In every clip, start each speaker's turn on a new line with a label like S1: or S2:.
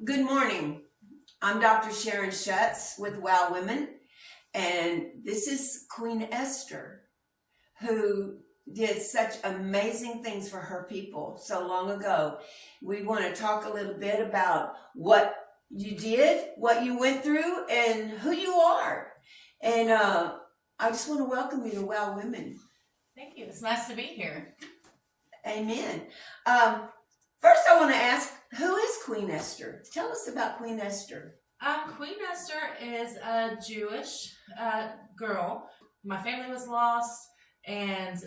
S1: Good morning. I'm Dr. Sharon Schutz with Wow Women, and this is Queen Esther, who did such amazing things for her people so long ago. We want to talk a little bit about what you did, what you went through, and who you are. And I just want to welcome you to Wow Women.
S2: Thank you. It's nice to be here.
S1: Amen. First, I want to ask, who is Queen Esther? Tell us about Queen Esther.
S2: Queen Esther is a Jewish girl. My family was lost, and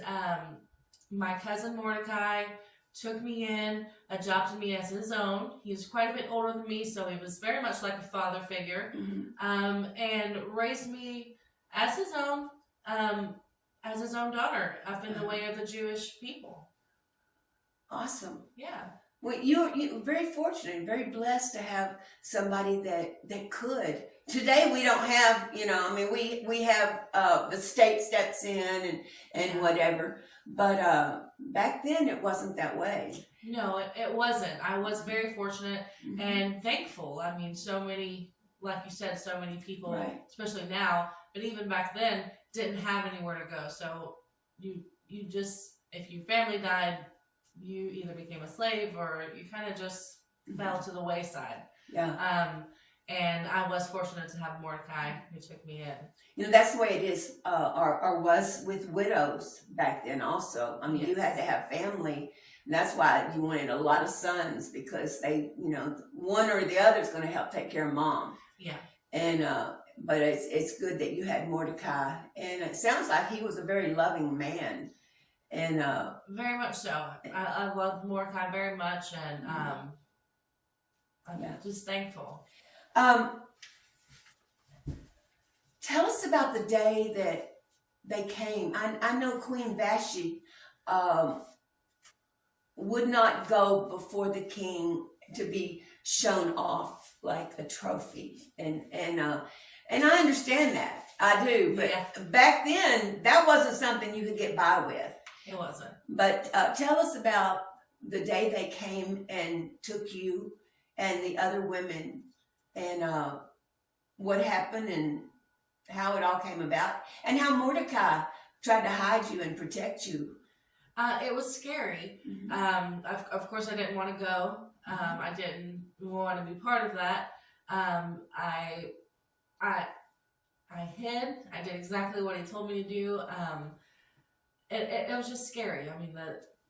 S2: my cousin Mordecai took me in, adopted me as his own. He was quite a bit older than me, so he was very much like a father figure, and raised me as his own daughter up in the way of the Jewish people.
S1: Awesome.
S2: Yeah.
S1: Well, you're very fortunate, very blessed to have somebody that could. Today we don't have, we have the state steps in and whatever, but back then it wasn't that way.
S2: No, it wasn't. I was very fortunate and thankful. I mean, so many, like you said, so many people,
S1: right,
S2: especially now, but even back then, didn't have anywhere to go. So you just, if your family died, you either became a slave or you kind of just fell to the wayside.
S1: Yeah.
S2: And I was fortunate to have Mordecai who took me in.
S1: That's the way it is, or was with widows back then also. I mean,
S2: yes,
S1: you had to have family. And that's why you wanted a lot of sons, because they, one or the other is going to help take care of mom.
S2: Yeah.
S1: And, but it's good that you had Mordecai. And it sounds like he was a very loving man. And
S2: very much so. I love Mordecai very much, and I'm just thankful.
S1: Tell us about the day that they came. I know Queen Vashti would not go before the king to be shown off like a trophy, and I understand that. I do, but back then that wasn't something you could get by with.
S2: It wasn't.
S1: But tell us about the day they came and took you and the other women, and what happened and how it all came about, and how Mordecai tried to hide you and protect you.
S2: It was scary. Of course, I didn't want to go. I didn't want to be part of that. I hid. I did exactly what he told me to do. It was just scary. I mean,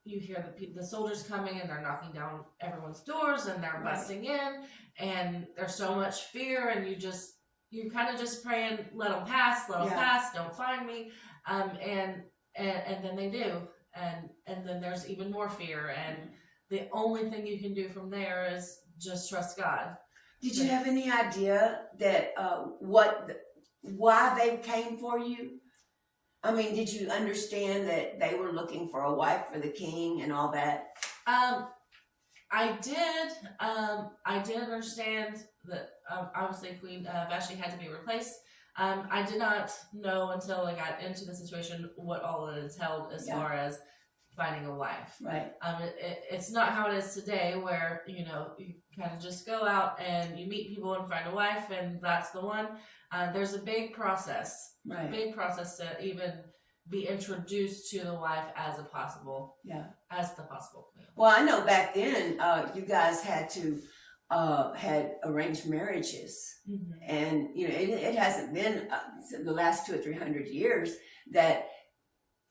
S2: you hear the soldiers coming and they're knocking down everyone's doors and they're busting in, and there's so much fear, and you're kind of just praying, let them pass, pass, don't find me, and then they do, and then there's even more fear, and the only thing you can do from there is just trust God.
S1: Did you have any idea that why they came for you? I mean, did you understand that they were looking for a wife for the king and all that?
S2: I did. I did understand that obviously Queen Vashti had to be replaced. I did not know until I got into the situation what all it entailed as far as finding a wife.
S1: Right.
S2: It's not how it is today, where you kind of just go out and you meet people and find a wife and that's the one. There's a big process.
S1: Right.
S2: Big process to even be introduced to the wife as the possible queen.
S1: Well, I know back then you guys had to had arranged marriages.
S2: Mm-hmm.
S1: And, it hasn't been the last 200 or 300 years that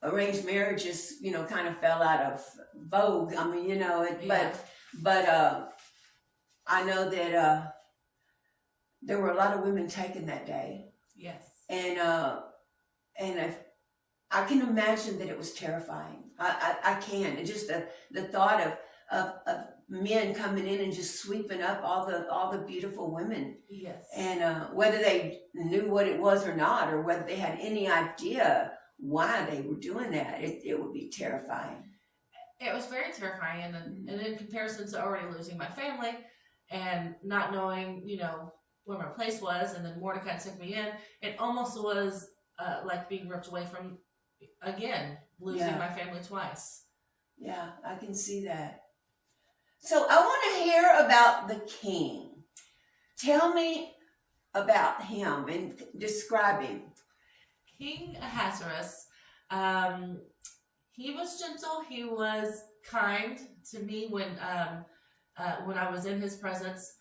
S1: arranged marriages, kind of fell out of vogue. I mean,
S2: Yeah.
S1: but I know that there were a lot of women taken that day.
S2: Yes.
S1: And I can imagine that it was terrifying. I can. And just the thought of men coming in and just sweeping up all the beautiful women.
S2: Yes.
S1: And whether they knew what it was or not, or whether they had any idea why they were doing that, it would be terrifying.
S2: It was very terrifying, and in comparison to already losing my family and not knowing, where my place was, and then Mordecai took me in, it almost was like being ripped away from, again, losing my family twice.
S1: Yeah, I can see that. So I want to hear about the king. Tell me about him and describe him.
S2: King Ahasuerus, he was gentle. He was kind to me when I was in his presence.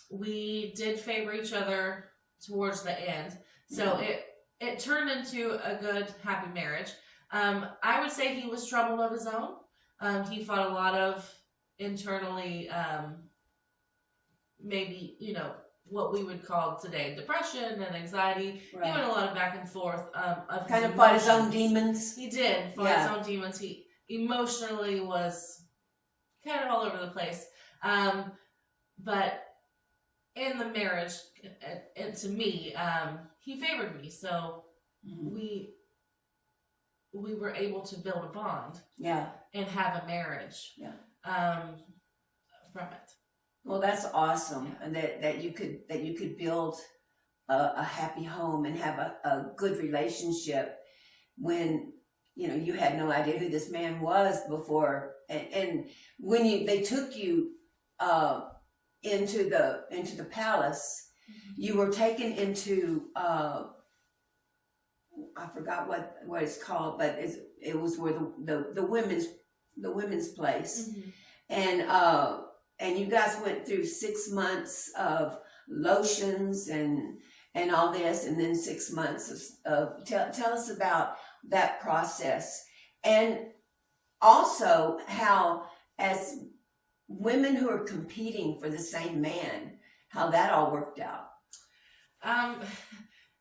S2: We did favor each other towards the end, so it turned into a good, happy marriage. I would say he was troubled of his own. He fought a lot of internally, maybe, what we would call today depression and anxiety.
S1: Right.
S2: He went a lot of back and forth of
S1: Kind
S2: his
S1: of fought his own
S2: emotions.
S1: demons.
S2: He did fought his own demons. He emotionally was kind of all over the place. But in the marriage, and to me, he favored me. So we were able to build a bond.
S1: Yeah.
S2: And have a marriage.
S1: Yeah.
S2: From it.
S1: Well, that's awesome, and that you could build a happy home and have a good relationship when you had no idea who this man was before, and when they took you into the palace, you were taken into I forgot what it's called, but it was where the women's place, and you guys went through 6 months of lotions and all this, and then 6 months of tell us about that process, and also how, as women who are competing for the same man, how that all worked out.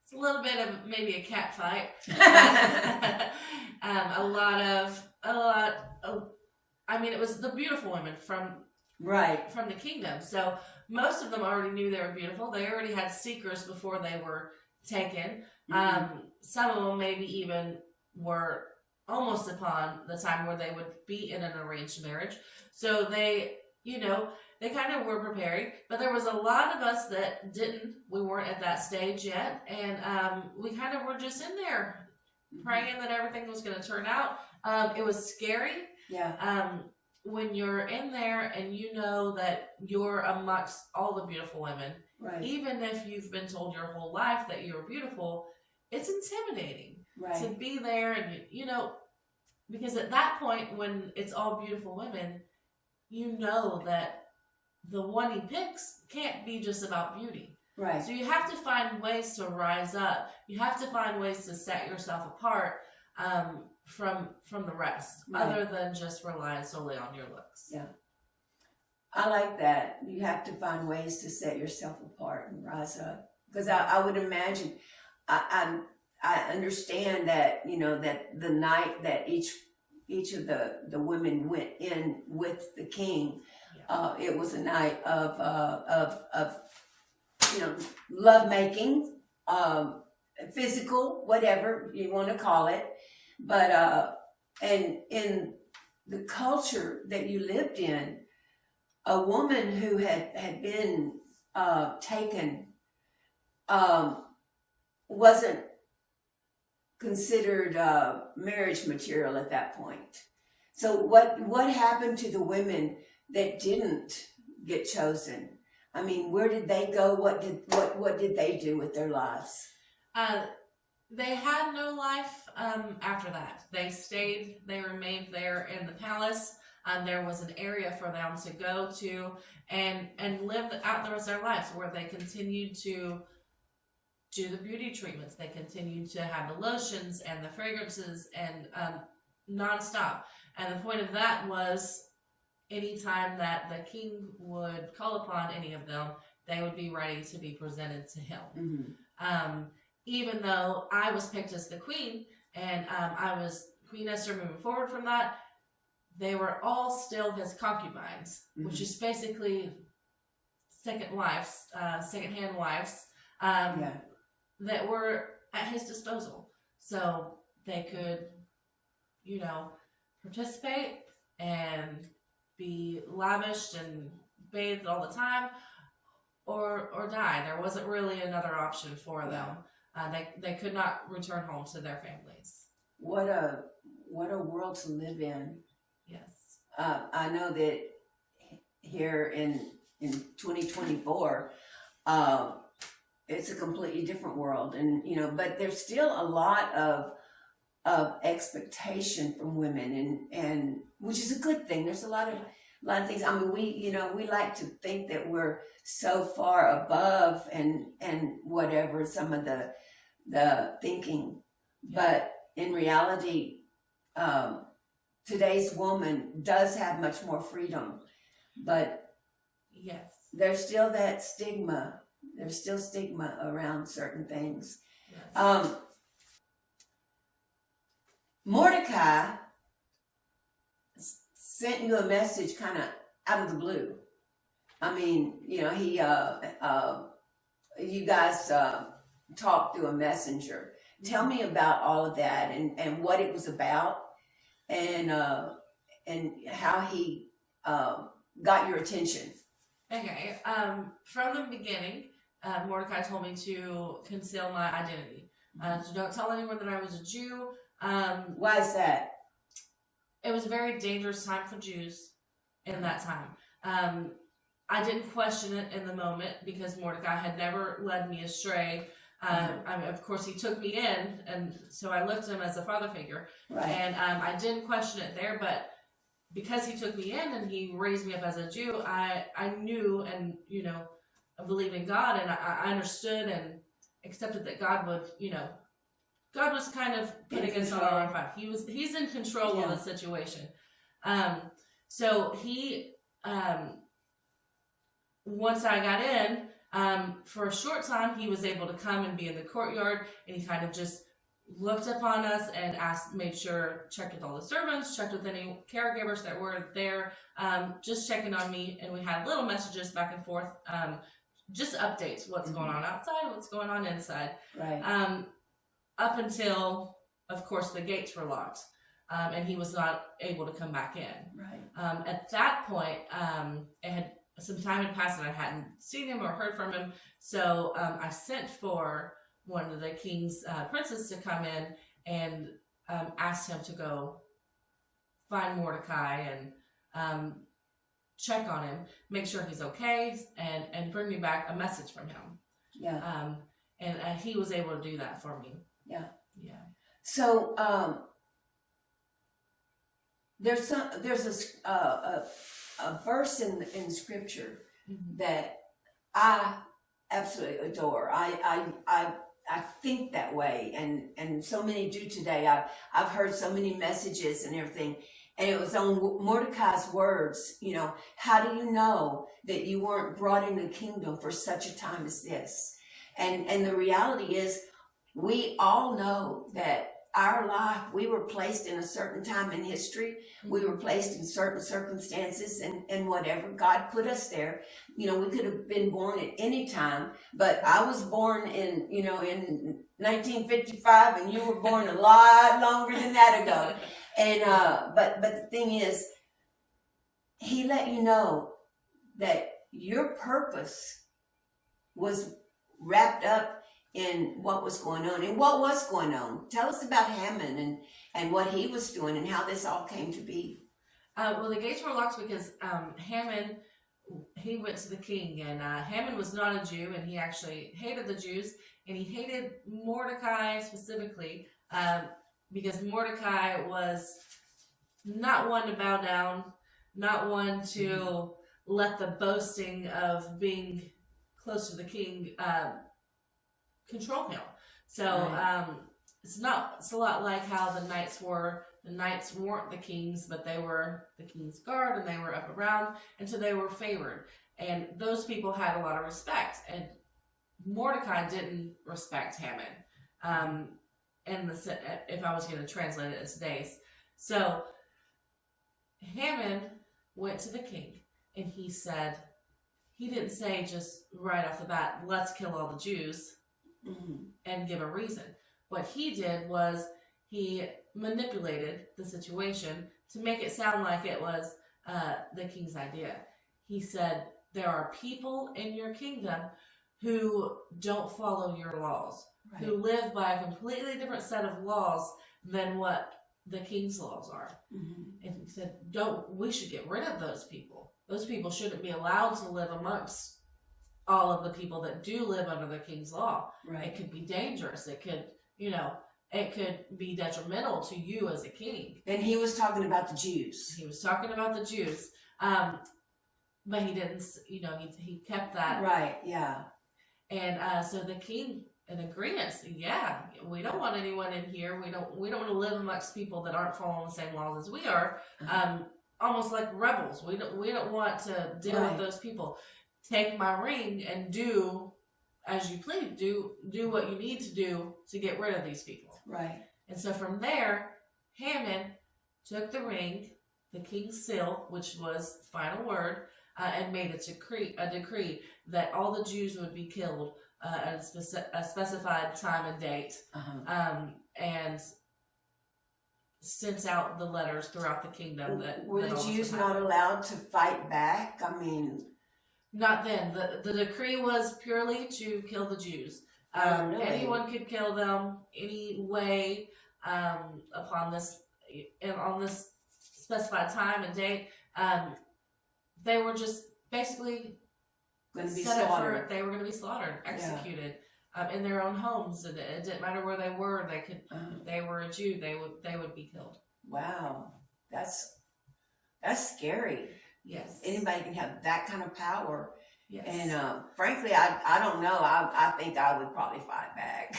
S2: It's a little bit of maybe a cat fight. A lot of, I mean, it was the beautiful women from the kingdom. So most of them already knew they were beautiful. They already had seekers before they were taken. Some of them maybe even were almost upon the time where they would be in an arranged marriage. So they kind of were preparing, but there was a lot of us that didn't. We weren't at that stage yet, and we kind of were just in there praying that everything was going to turn out. It was scary.
S1: Yeah.
S2: When you're in there and you know that you're amongst all the beautiful women,
S1: right.
S2: Even if you've been told your whole life that you're beautiful, it's intimidating to be there, and because at that point when it's all beautiful women, you know that the one he picks can't be just about beauty.
S1: Right.
S2: So you have to find ways to rise up. You have to find ways to set yourself apart from the rest, other than just relying solely on your looks.
S1: Yeah. I like that. You have to find ways to set yourself apart and rise up. Because I would imagine, I understand that, that the night that each of the women went in with the king, it was a night of love making, physical, whatever you want to call it. But and in the culture that you lived in, a woman who had been taken wasn't considered marriage material at that point. So what happened to the women that didn't get chosen? I mean, where did they go? What did they do with their lives?
S2: They had no life after that. They remained there in the palace. There was an area for them to go to and live out the rest of their lives, where they continued to do the beauty treatments. They continued to have the lotions and the fragrances and nonstop. And the point of that was, anytime that the king would call upon any of them, they would be ready to be presented to him.
S1: Mm-hmm.
S2: Even though I was picked as the queen, and I was Queen Esther moving forward from that, they were all still his concubines,
S1: Mm-hmm.
S2: which is basically second-hand wives,
S1: Yeah.
S2: that were at his disposal. So they could, participate and be lavished and bathed all the time, or die. There wasn't really another option for them. They could not return home to their families.
S1: What a world to live in.
S2: Yes.
S1: I know that here in 2024, it's a completely different world, and but there's still a lot of expectation from women, and which is a good thing. There's a lot of things. I mean, we like to think that we're so far above and whatever some of the thinking, but in reality, today's woman does have much more freedom, but
S2: yes,
S1: there's still that stigma. There's still stigma around certain things.
S2: Yes.
S1: Mordecai sent you a message kind of out of the blue. I mean, he you guys talked through a messenger. Tell me about all of that and what it was about, and how he got your attention.
S2: Okay. From the beginning, Mordecai told me to conceal my identity. So don't tell anyone that I was a Jew.
S1: Why is that?
S2: It was a very dangerous time for Jews in that time. I didn't question it in the moment, because Mordecai had never led me astray. Of course, he took me in, and so I looked at him as a father figure.
S1: Right.
S2: And I didn't question it there, but because he took me in and he raised me up as a Jew, I knew, and I believed in God, and I understood and accepted that God would, God was kind of putting us on our own path. He's in control of the situation. So he, once I got in, for a short time, he was able to come and be in the courtyard, and he kind of just looked upon us and checked with all the servants, checked with any caregivers that were there, just checking on me, and we had little messages back and forth, just updates, what's going on outside, what's going on inside.
S1: Right.
S2: Up until, of course, the gates were locked, and he was not able to come back in.
S1: Right.
S2: At that point, some time had passed and I hadn't seen him or heard from him, so I sent for one of the king's princes to come in and asked him to go find Mordecai and check on him, make sure he's okay, and bring me back a message from him.
S1: Yeah.
S2: And he was able to do that for me.
S1: Yeah.
S2: Yeah.
S1: So there's a verse in scripture that I absolutely adore. I think that way, and so many do today. I've heard so many messages and everything, and it was on Mordecai's words. How do you know that you weren't brought into the kingdom for such a time as this? And the reality is, we all know that our life, we were placed in a certain time in history. We were placed in certain circumstances, and whatever. God put us there. We could have been born at any time, but I was born in 1955, and you were born a lot longer than that ago. And but the thing is, he let you know that your purpose was wrapped up in what was going on. And what was going on? Tell us about Haman and what he was doing and how this all came to be.
S2: Well, the gates were locked because Haman, he went to the king, and Haman was not a Jew, and he actually hated the Jews, and he hated Mordecai specifically, because Mordecai was not one to bow down. not one to let the boasting of being close to the king control him. So
S1: Right.
S2: it's a lot like how the knights were. The knights weren't the kings, but they were the king's guard, and they were up around, and so they were favored. And those people had a lot of respect, and Mordecai didn't respect Haman. And if I was going to translate it in today's, so Haman went to the king, and he said, he didn't say just right off the bat, let's kill all the Jews and give a reason. What he did was he manipulated the situation to make it sound like it was the king's idea. He said, there are people in your kingdom who don't follow your laws,
S1: Right.
S2: who live by a completely different set of laws than what the king's laws are. And he said, we should get rid of those people. Those people shouldn't be allowed to live amongst all of the people that do live under the king's law.
S1: Right.
S2: It could be dangerous. It could, it could be detrimental to you as a king.
S1: And he was talking about the Jews.
S2: He was talking about the Jews. But he didn't, he kept that.
S1: Right, yeah.
S2: And so the king, in agreement, said, yeah, we don't want anyone in here. We don't want to live amongst people that aren't following the same laws as we are. Almost like rebels. We don't want to deal with those people. Take my ring and do as you please. Do what you need to do to get rid of these people.
S1: Right.
S2: And so from there, Haman took the ring, the king's seal, which was the final word, and made a decree that all the Jews would be killed at a specified time and date, and sent out the letters throughout the kingdom.
S1: Were the Jews not allowed to fight back? I mean,
S2: not then. The decree was purely to kill the Jews.
S1: Really?
S2: Anyone could kill them any way on this specified time and date. They were just basically
S1: going to be
S2: set
S1: slaughtered.
S2: they were going to be slaughtered, executed in their own homes, and it didn't matter where they were. They could. They were a Jew. They would be killed.
S1: Wow, that's scary.
S2: Yes.
S1: Anybody can have that kind of power.
S2: Yes.
S1: And frankly, I don't know. I think I would probably fight back,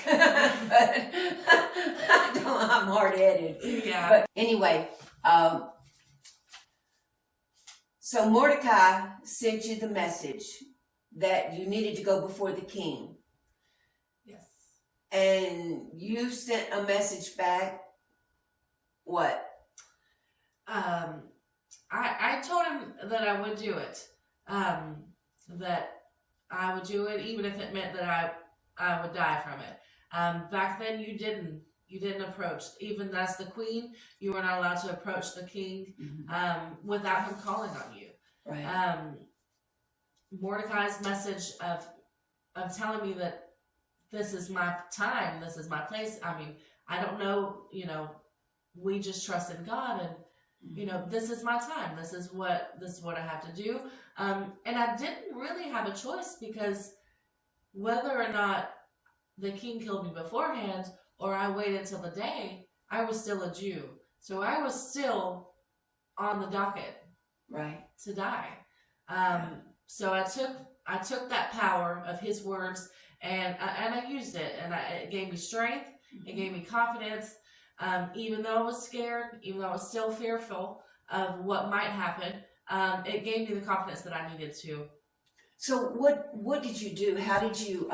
S1: but I'm hard-headed.
S2: Yeah.
S1: But anyway, so Mordecai sent you the message that you needed to go before the king.
S2: Yes.
S1: And you sent a message back. What?
S2: I told him that I would do it. That I would do it even if it meant that I would die from it. Back then you didn't approach, even as the queen, you were not allowed to approach the king without him calling on you.
S1: Right.
S2: Mordecai's message of telling me that this is my time, this is my place. I mean, I don't know, we just trust in God, and this is my time. This is what I have to do. And I didn't really have a choice, because whether or not the king killed me beforehand or I waited till the day, I was still a Jew. So I was still on the docket,
S1: right,
S2: to die. So I took that power of his words, and I used it, and it gave me strength. It gave me confidence. Even though I was scared, even though I was still fearful of what might happen, it gave me the confidence that I needed to.
S1: So what did you do? How did you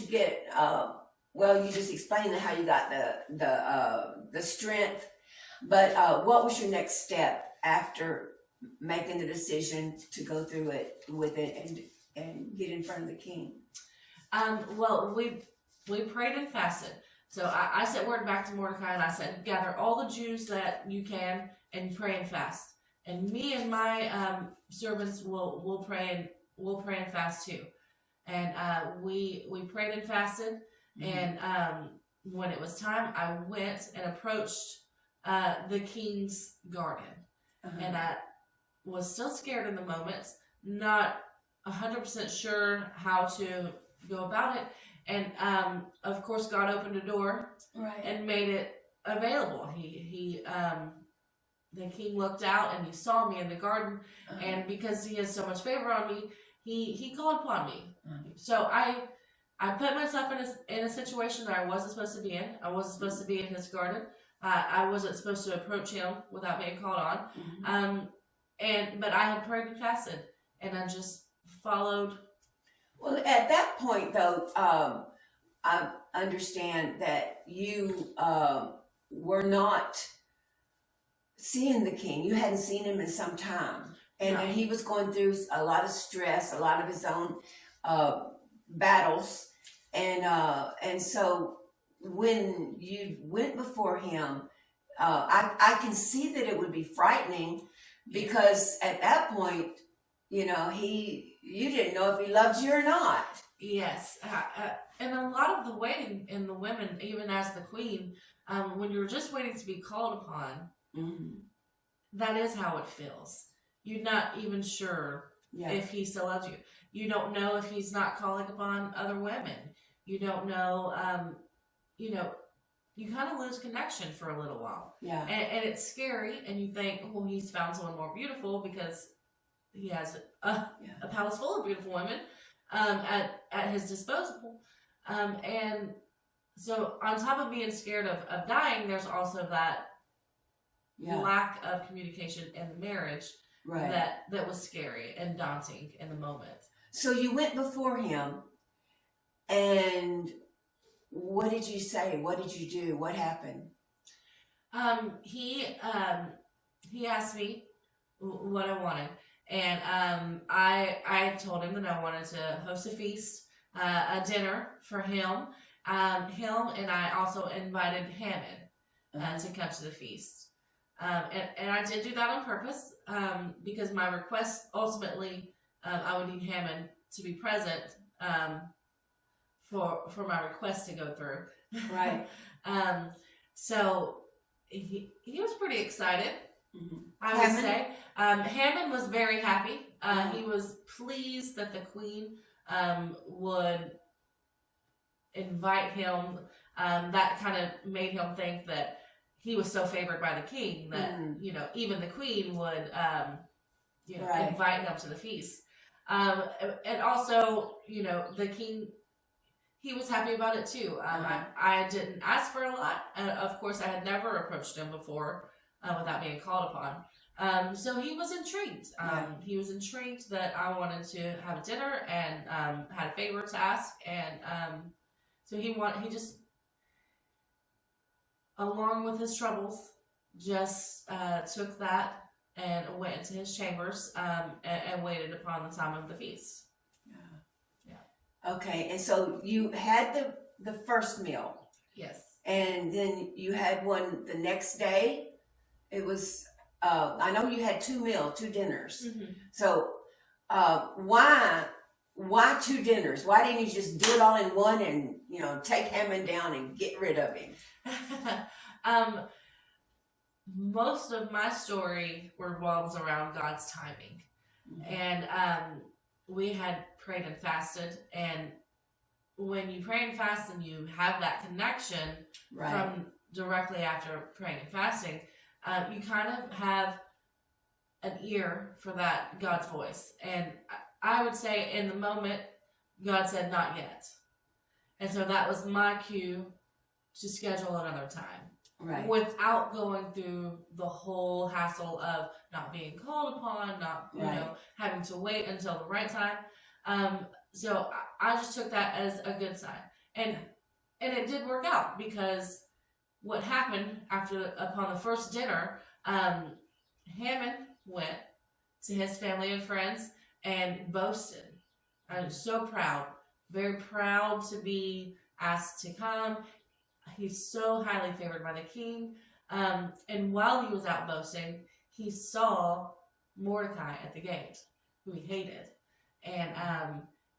S1: get? Well, you just explained how you got the strength, but what was your next step after making the decision to go through it with it and get in front of the king?
S2: Well, we prayed and fasted. So I sent word back to Mordecai, and I said, gather all the Jews that you can and pray and fast. And me and my servants will pray and fast too. And we prayed and fasted. And when it was time, I went and approached the king's garden. And I was still scared in the moment, not 100% sure how to go about it. And of course, God opened a door,
S1: right,
S2: and made it available. He the king looked out and he saw me in the garden, and because he has so much favor on me, he called upon me. So I put myself in a situation that I wasn't supposed to be in. I wasn't supposed to be in his garden. I wasn't supposed to approach him without being called on. But I had prayed and fasted, and I just followed.
S1: Well, at that point, though, I understand that you were not seeing the king. You hadn't seen him in some time, and
S2: No.
S1: he was going through a lot of stress, a lot of his own battles, and so when you went before him, I can see that it would be frightening, because at that point, you didn't know if he loved you or not.
S2: Yes, and a lot of the waiting in the women, even as the queen, when you're just waiting to be called upon, that is how it feels. You're not even sure if he still loves you. You don't know if he's not calling upon other women. You don't know, you kind of lose connection for a little while.
S1: Yeah.
S2: And it's scary, and you think, well, he's found someone more beautiful because he has a palace full of beautiful women at his disposal. And so on top of being scared of dying, there's also that lack of communication in the marriage that was scary and daunting in the moment.
S1: So you went before him, and what did you say? What did you do? What happened?
S2: He asked me what I wanted, and I told him that I wanted to host a feast, a dinner for him. Him and I also invited Hammond to come to the feast. And I did do that on purpose, because my request ultimately, I would need Hammond to be present for my request to go through.
S1: Right.
S2: So he was pretty excited. I
S1: Hammond?
S2: would say Hammond was very happy. He was pleased that the queen would invite him. That kind of made him think that he was so favored by the king that even the queen would invite him to the feast. And also, the king, he was happy about it too. I didn't ask for a lot. Of course, I had never approached him before without being called upon. So he was intrigued. He was intrigued that I wanted to have a dinner and had a favor to ask. And so he just, along with his troubles, just took that and went into his chambers and waited upon the time of the feast.
S1: Okay, and so you had the first meal.
S2: Yes.
S1: And then you had one the next day. It was, I know you had two dinners. So why 2 dinners? Why didn't you just do it all in one and, take Hammond down and get rid of him?
S2: Most of my story revolves around God's timing. And we had prayed and fasted, and when you pray and fast and you have that connection from directly after praying and fasting, you kind of have an ear for that God's voice. And I would say in the moment, God said, not yet. And so that was my cue to schedule another time. Without going through the whole hassle of not being called upon, not having to wait until the right time. So I just took that as a good sign, and it did work out, because what happened upon the first dinner, Hammond went to his family and friends and boasted. I was so proud, very proud to be asked to come. He's so highly favored by the king. And while he was out boasting, he saw Mordecai at the gate, who he hated. And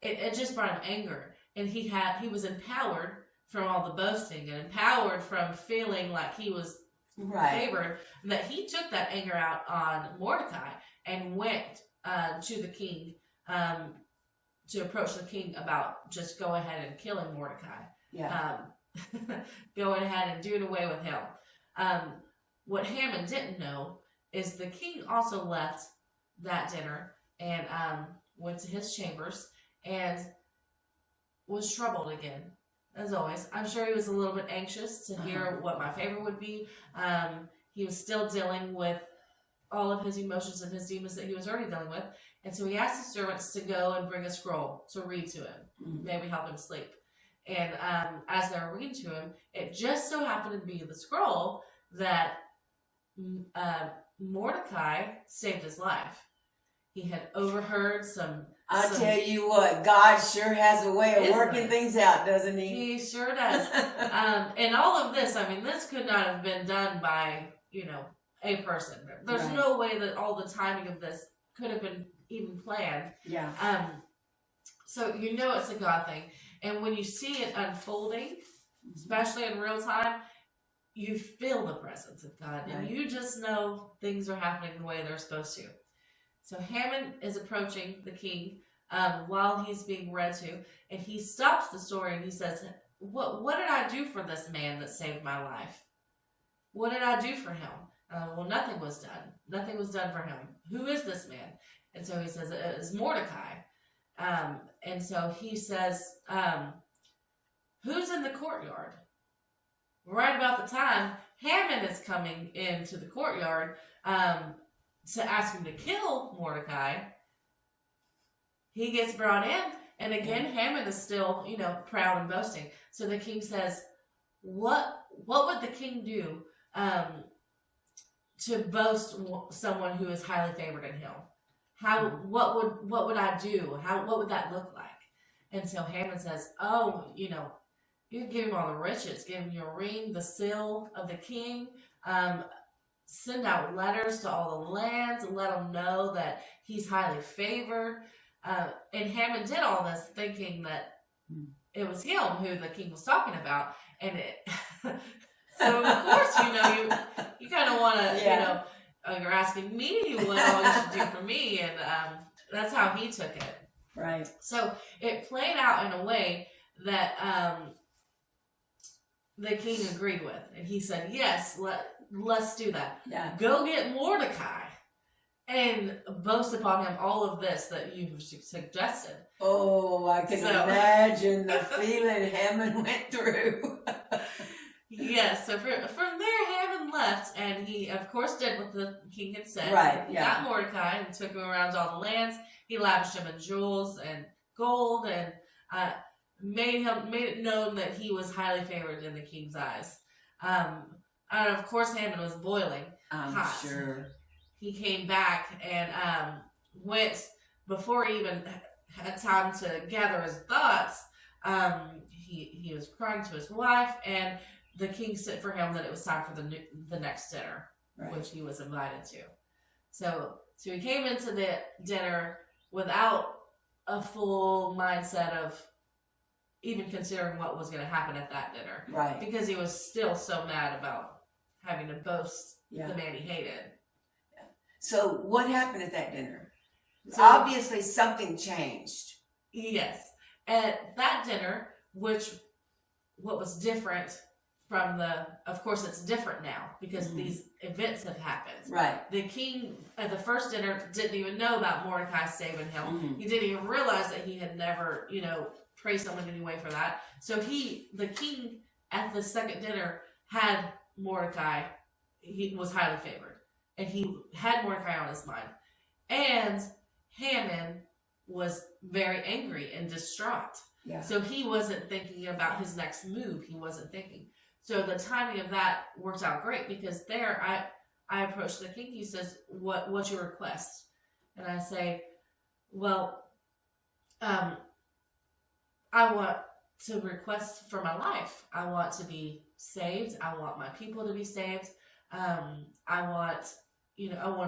S2: it just brought him anger. And he was empowered from all the boasting and empowered from feeling like he was favored, that he took that anger out on Mordecai and went to the king to approach the king about just go ahead and killing Mordecai. Going ahead and doing away with him. What Hammond didn't know is the king also left that dinner and went to his chambers and was troubled again, as always. I'm sure he was a little bit anxious to hear what my favor would be. He was still dealing with all of his emotions and his demons that he was already dealing with. And so he asked his servants to go and bring a scroll to read to him, maybe help him sleep. And as they were reading to him, it just so happened to be the scroll that Mordecai saved his life. He had overheard some...
S1: I'll tell you what, God sure has a way of working things out, doesn't he?
S2: He sure does. And all of this, I mean, this could not have been done by, a person. There's no way that all the timing of this could have been even planned.
S1: Yeah.
S2: So it's a God thing. And when you see it unfolding, especially in real time, you feel the presence of God. Right. And you just know things are happening the way they're supposed to. So Haman is approaching the king while he's being read to, and he stops the story and he says, What did I do for this man that saved my life? What did I do for him? Well, nothing was done. Nothing was done for him. Who is this man? And so he says, it's Mordecai. And so he says, who's in the courtyard? Right about the time Haman is coming into the courtyard to ask him to kill Mordecai, he gets brought in. And again, Haman is still, proud and boasting. So the king says, what would the king do to boast someone who is highly favored in him? What would I do? What would that look like? And so Haman says, you give him all the riches, give him your ring, the seal of the king, send out letters to all the lands and let them know that he's highly favored. And Haman did all this thinking that it was him who the king was talking about. And so of course, you kind of want to, you're asking me what all you should do for me. And that's how he took it.
S1: Right.
S2: So it played out in a way that the king agreed with. And he said, yes, let's do that.
S1: Yeah.
S2: Go get Mordecai and boast upon him all of this that you've suggested.
S1: Oh, I can imagine the feeling Haman went through.
S2: Yes, so from there Haman left, and he of course did what the king had said.
S1: Right,
S2: He got Mordecai and took him around to all the lands. He lavished him in jewels and gold, and made it known that he was highly favored in the king's eyes. And of course Haman was boiling hot.
S1: Sure.
S2: He came back and went, before he even had time to gather his thoughts, he was crying to his wife, and the king sent for him that it was time for the next dinner, which he was invited to. So he came into the dinner without a full mindset of even considering what was going to happen at that dinner.
S1: Right.
S2: Because he was still so mad about having to boast the man he hated.
S1: Yeah. So what happened at that dinner?
S2: So,
S1: obviously something changed.
S2: Yes. At that dinner, what was different from of course it's different now because these events have happened. Right. The king at the first dinner didn't even know about Mordecai saving him. He didn't even realize that he had never, praised someone anyway for that. So the king at the second dinner had Mordecai. He was highly favored, and he had Mordecai on his mind. And Haman was very angry and distraught. Yeah. So he wasn't thinking about his next move. He wasn't thinking. So the timing of that worked out great because there I approached the king. He says, what's your request? And I say, well, I want to request for my life. I want to be saved. I want my people to be saved. I want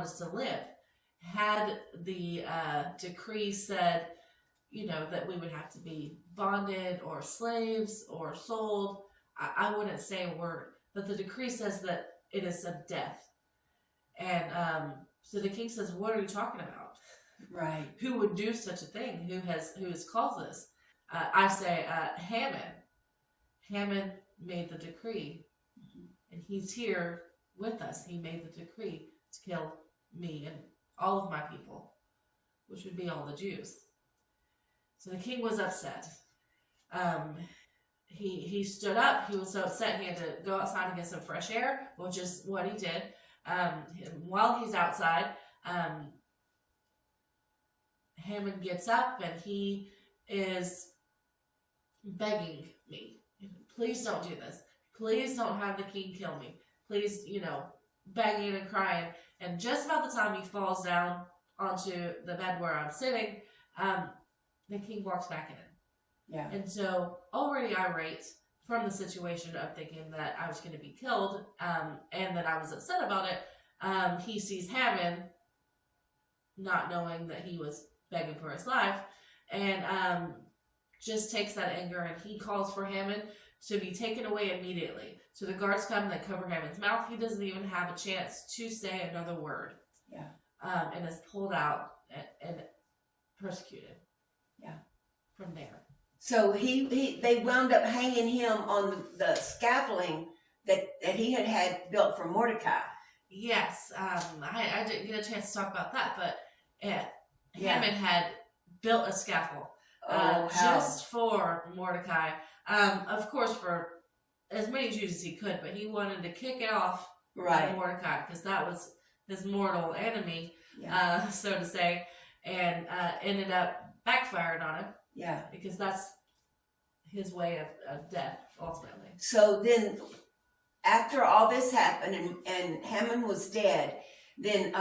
S2: us to live. Had the decree said, that we would have to be bonded or slaves or sold, I wouldn't say a word. But the decree says that it is of death. And so the king says, what are you talking about? Right. Who would do such a thing? Who has caused this? I say, Haman. Haman made the decree. And he's here with us. He made the decree. to kill me and all of my people, which would be all the Jews. So the king was upset. He stood up. He was so upset he had to go outside and get some fresh air, which is what he did. While he's outside, Haman gets up and he is begging me, please don't do this. Please don't have the king kill me. Please, begging and crying. And just about the time he falls down onto the bed where I'm sitting, the king walks back in.
S1: Yeah.
S2: And so, already irate from the situation of thinking that I was going to be killed, and that I was upset about it, he sees Haman, not knowing that he was begging for his life, and just takes that anger and he calls for Haman to be taken away immediately. So the guards come and they cover Haman's mouth. He doesn't even have a chance to say another word.
S1: Yeah.
S2: And is pulled out and persecuted.
S1: Yeah.
S2: From there.
S1: So they wound up hanging him on the scaffolding that he had built for Mordecai.
S2: Yes. I didn't get a chance to talk about that, but Haman had built a scaffold just for Mordecai. Of course, for as many Jews as he could, but he wanted to kick it off with Mordecai because that was his mortal enemy, so to say, and ended up backfired on him.
S1: Yeah.
S2: Because that's his way of death, ultimately.
S1: So then, after all this happened and Haman was dead, then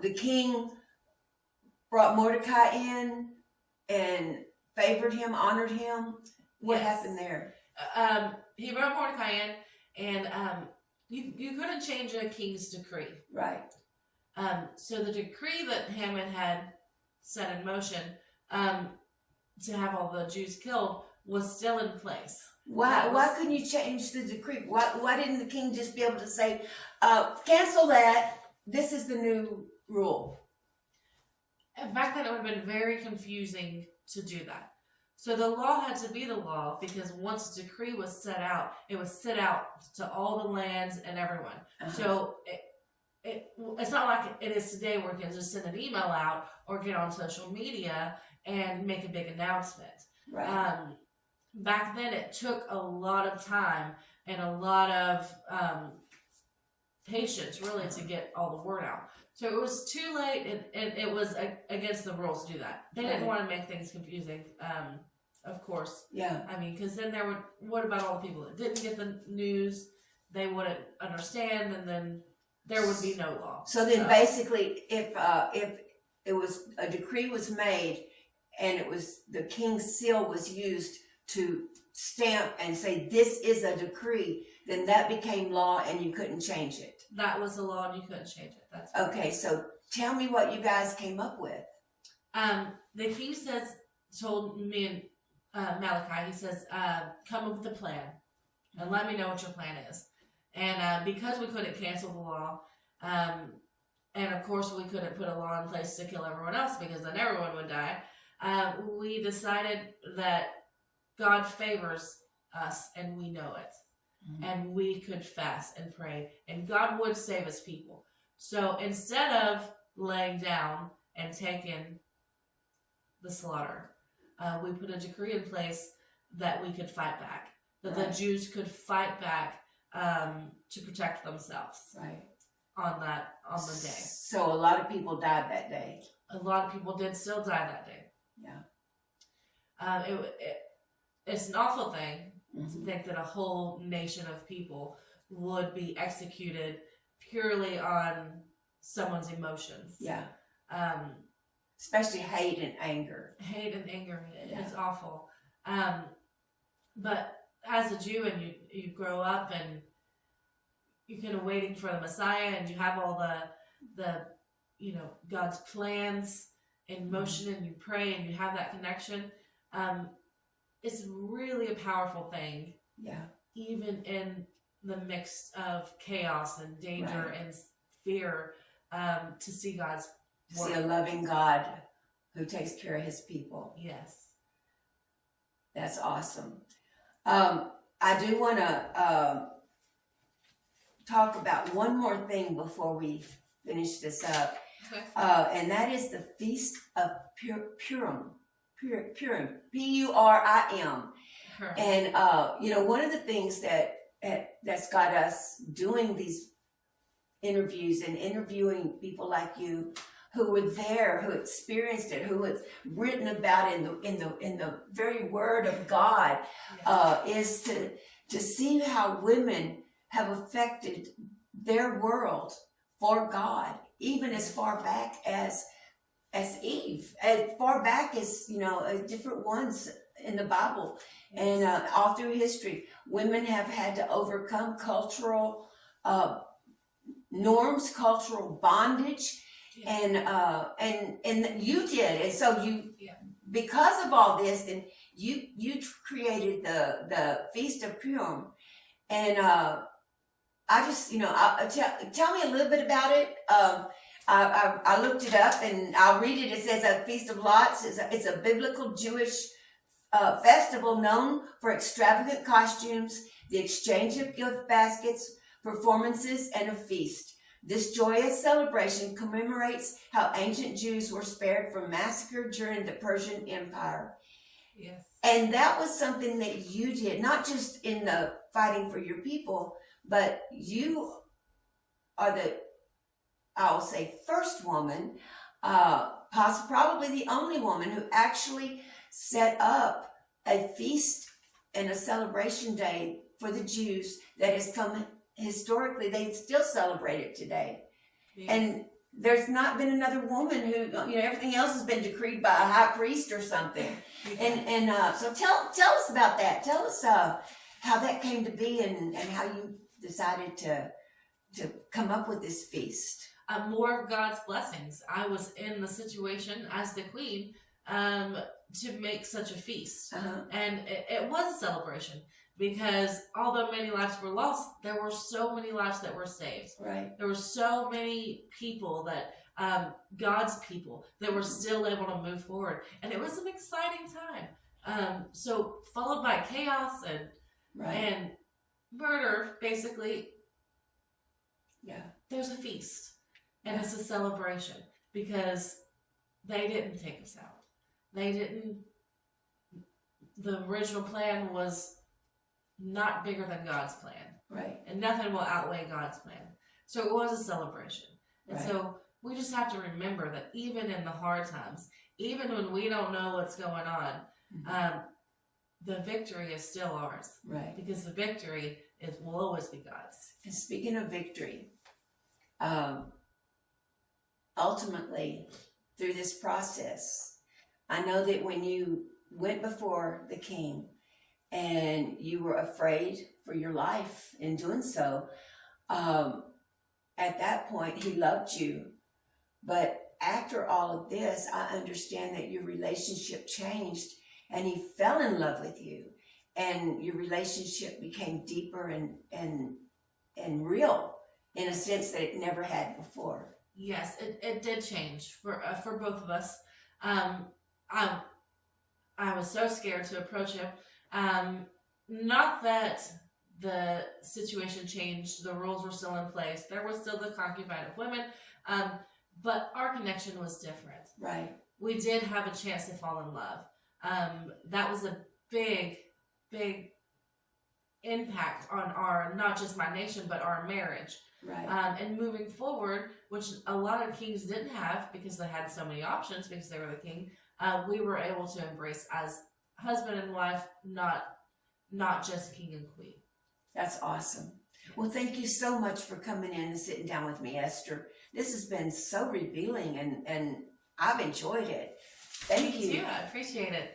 S1: the king brought Mordecai in and favored him, honored him. What happened there?
S2: He brought Mordecai in, and you couldn't change a king's decree.
S1: Right.
S2: So the decree that Haman had set in motion to have all the Jews killed was still in place.
S1: Why couldn't you change the decree? Why didn't the king just be able to say, cancel that, this is the new rule?
S2: And back then it would have been very confusing to do that. So the law had to be the law because once a decree was set out, it was set out to all the lands and everyone. Uh-huh. So it's not like it is today where you can just send an email out or get on social media and make a big announcement.
S1: Right.
S2: Back then it took a lot of time and a lot of patience really to get all the word out. So it was too late and it was against the rules to do that. They didn't want to make things confusing, of course.
S1: Yeah.
S2: I mean, because then what about all the people that didn't get the news? They wouldn't understand, and then there would be no law.
S1: So then basically, if it was a decree was made and it was the king's seal was used to stamp and say this is a decree, then that became law and you couldn't change it.
S2: That was the law and you couldn't change it. That's
S1: okay. So tell me what you guys came up with.
S2: The king told me and Malachi, he says, come up with a plan and let me know what your plan is. And because we couldn't cancel the law, and of course we couldn't put a law in place to kill everyone else because then everyone would die, we decided that God favors us and we know it. Mm-hmm. And we could fast and pray and God would save his people. So instead of laying down and taking the slaughter, we put a decree in place that we could fight back, that the Jews could fight back to protect themselves.
S1: Right.
S2: On the day.
S1: So a lot of people died that day.
S2: A lot of people did still die that day.
S1: Yeah.
S2: It's an awful thing
S1: mm-hmm.
S2: to think that a whole nation of people would be executed purely on someone's emotions.
S1: Yeah. Especially hate and anger.
S2: Hate and anger. It's awful. But as a Jew and you grow up and you're kind of waiting for the Messiah and you have all the God's plans in motion and you pray and you have that connection, it's really a powerful thing.
S1: Yeah.
S2: Even in the mix of chaos and danger and fear, to see God's work.
S1: See a loving God who takes care of his people.
S2: Yes.
S1: That's awesome. I do want to talk about one more thing before we finish this up.
S2: Okay.
S1: And that is the Feast of Purim. Purim. Purim.
S2: Her.
S1: And one of the things that's got us doing these interviews and interviewing people like you who were there, who experienced it, who has written about it in the very Word of God, is to see how women have affected their world for God, even as far back as Eve, as far back as different ones in the Bible, and all through history, women have had to overcome cultural norms, cultural bondage, and you did, and so because of all this, and you created the Feast of Purim, and I just tell me a little bit about it. I looked it up, and I'll read it. It says a Feast of Lots. It's a biblical Jewish festival known for extravagant costumes, the exchange of gift baskets, performances, and a feast. This joyous celebration commemorates how ancient Jews were spared from massacre during the Persian Empire.
S2: Yes.
S1: And that was something that you did, not just in the fighting for your people, but you are I'll say, first woman, probably the only woman who actually set up a feast and a celebration day for the Jews that has come historically. They still celebrate it today.
S2: Yeah.
S1: And there's not been another woman who, everything else has been decreed by a high priest or something. And so tell us about that. Tell us how that came to be, and how you decided to come up with this feast.
S2: More of God's blessings. I was in the situation as the queen to make such a feast. And it was a celebration, because although many lives were lost, there were so many lives that were saved.
S1: Right.
S2: There were so many people that, God's people, that were still able to move forward. And it was an exciting time. So followed by chaos and murder, basically.
S1: Yeah.
S2: There's a feast. And it's a celebration, because they didn't take us out. The original plan was not bigger than God's plan.
S1: Right.
S2: And nothing will outweigh God's plan. So it was a celebration. And
S1: Right.
S2: so we just have to remember that even in the hard times, even when we don't know what's going on, the victory is still ours.
S1: Right.
S2: Because the victory will always be God's.
S1: And speaking of victory, ultimately, through this process, I know that when you went before the king and you were afraid for your life in doing so, at that point, he loved you. But after all of this, I understand that your relationship changed, and he fell in love with you, and your relationship became deeper and real in a sense that it never had before.
S2: Yes, it did change for both of us. I was so scared to approach him. Not that the situation changed; the rules were still in place. There was still the concubine of women, but our connection was different.
S1: Right.
S2: We did have a chance to fall in love. That was a big impact on our, not just my nation, but our marriage.
S1: Right.
S2: And moving forward, which a lot of kings didn't have because they had so many options because they were the king, we were able to embrace as husband and wife, not just king and queen.
S1: That's awesome. Well, thank you so much for coming in and sitting down with me, Esther. This has been so revealing, and I've enjoyed it. Thank you.
S2: Me too. I appreciate it.